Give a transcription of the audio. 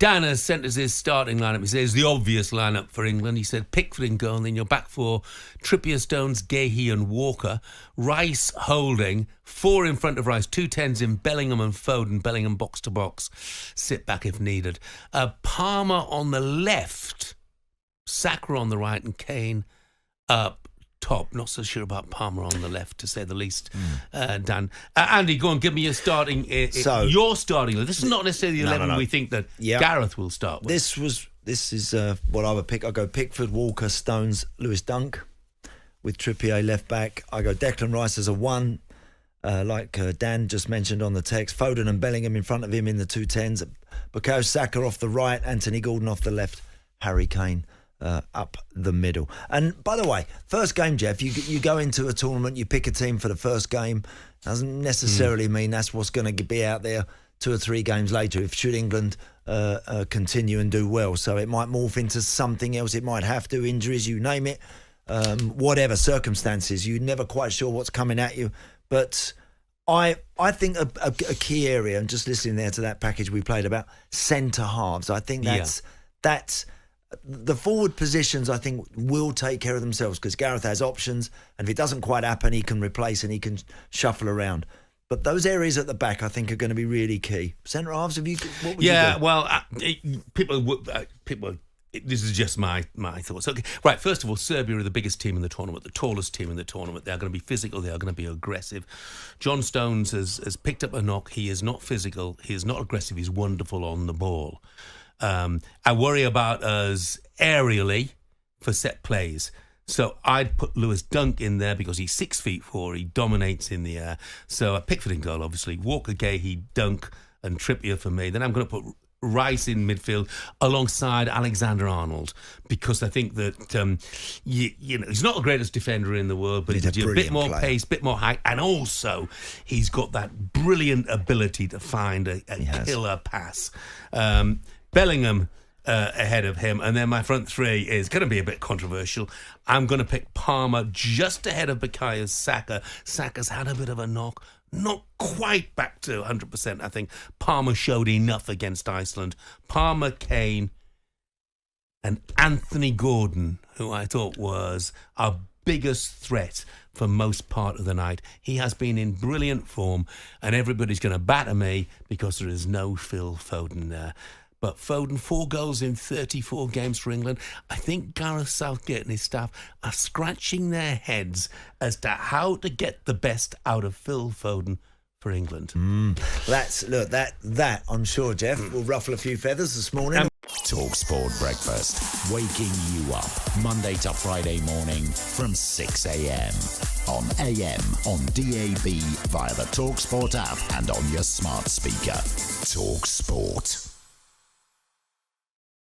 Dan has sent us his starting lineup. He says the obvious lineup for England. He said Pickford in goal, and then your back four, Trippier, Stones, Gahey and Walker. Rice holding, 4 in front of Rice, 2 10s in Bellingham and Foden. Bellingham box to box, sit back if needed. Palmer on the left, Saka on the right, and Kane up top. Not so sure about Palmer on the left, to say the least. Dan, Andy, go on, give me your starting. Your starting. This is not necessarily the 11 we think that Gareth will start with. This is what I would pick. I go Pickford, Walker, Stones, Lewis Dunk, with Trippier left back. I go Declan Rice as a 1, like Dan just mentioned on the text. Foden and Bellingham in front of him in the 2 10s. Bukayo Saka off the right, Anthony Gordon off the left, Harry Kane up the middle. And by the way, first game, Jeff, you go into a tournament, you pick a team for the first game, doesn't necessarily mean that's what's going to be out there 2 or 3 games later. Should England continue and do well, so it might morph into something else. It might have to, injuries, you name it, whatever circumstances, you're never quite sure what's coming at you. But I think a key area, and just listening there to that package we played about centre halves, I think that's the forward positions, I think, will take care of themselves, because Gareth has options, and if it doesn't quite happen, he can replace and he can shuffle around. But those areas at the back, I think, are going to be really key. Centre halves, what would you do? Yeah, well, people. This is just my thoughts. Okay, right. First of all, Serbia are the biggest team in the tournament, the tallest team in the tournament. They are going to be physical. They are going to be aggressive. John Stones has picked up a knock. He is not physical. He is not aggressive. He's wonderful on the ball. I worry about us aerially for set plays. So I'd put Lewis Dunk in there because he's 6'4". He dominates in the air. So Pickford in goal, obviously. Walker, Gahey, Dunk and Trippier for me. Then I'm going to put Rice in midfield alongside Alexander-Arnold, because I think that he's not the greatest defender in the world, but he's a bit more pace, bit more height, and also he's got that brilliant ability to find a killer pass. Bellingham ahead of him, and then my front three is going to be a bit controversial. I'm going to pick Palmer just ahead of Bukayo Saka. Saka's had a bit of a knock, not quite back to 100%. I think Palmer showed enough against Iceland. Palmer, Kane and Anthony Gordon, who I thought was our biggest threat for most part of the night. He has been in brilliant form, and everybody's going to batter me because there is no Phil Foden there. But Foden, 4 goals in 34 games for England. I think Gareth Southgate and his staff are scratching their heads as to how to get the best out of Phil Foden for England. That I'm sure, Jeff, will ruffle a few feathers this morning. talkSPORT Breakfast, waking you up Monday to Friday morning from 6 a.m. on AM, on DAB, via the talkSPORT app and on your smart speaker. talkSPORT.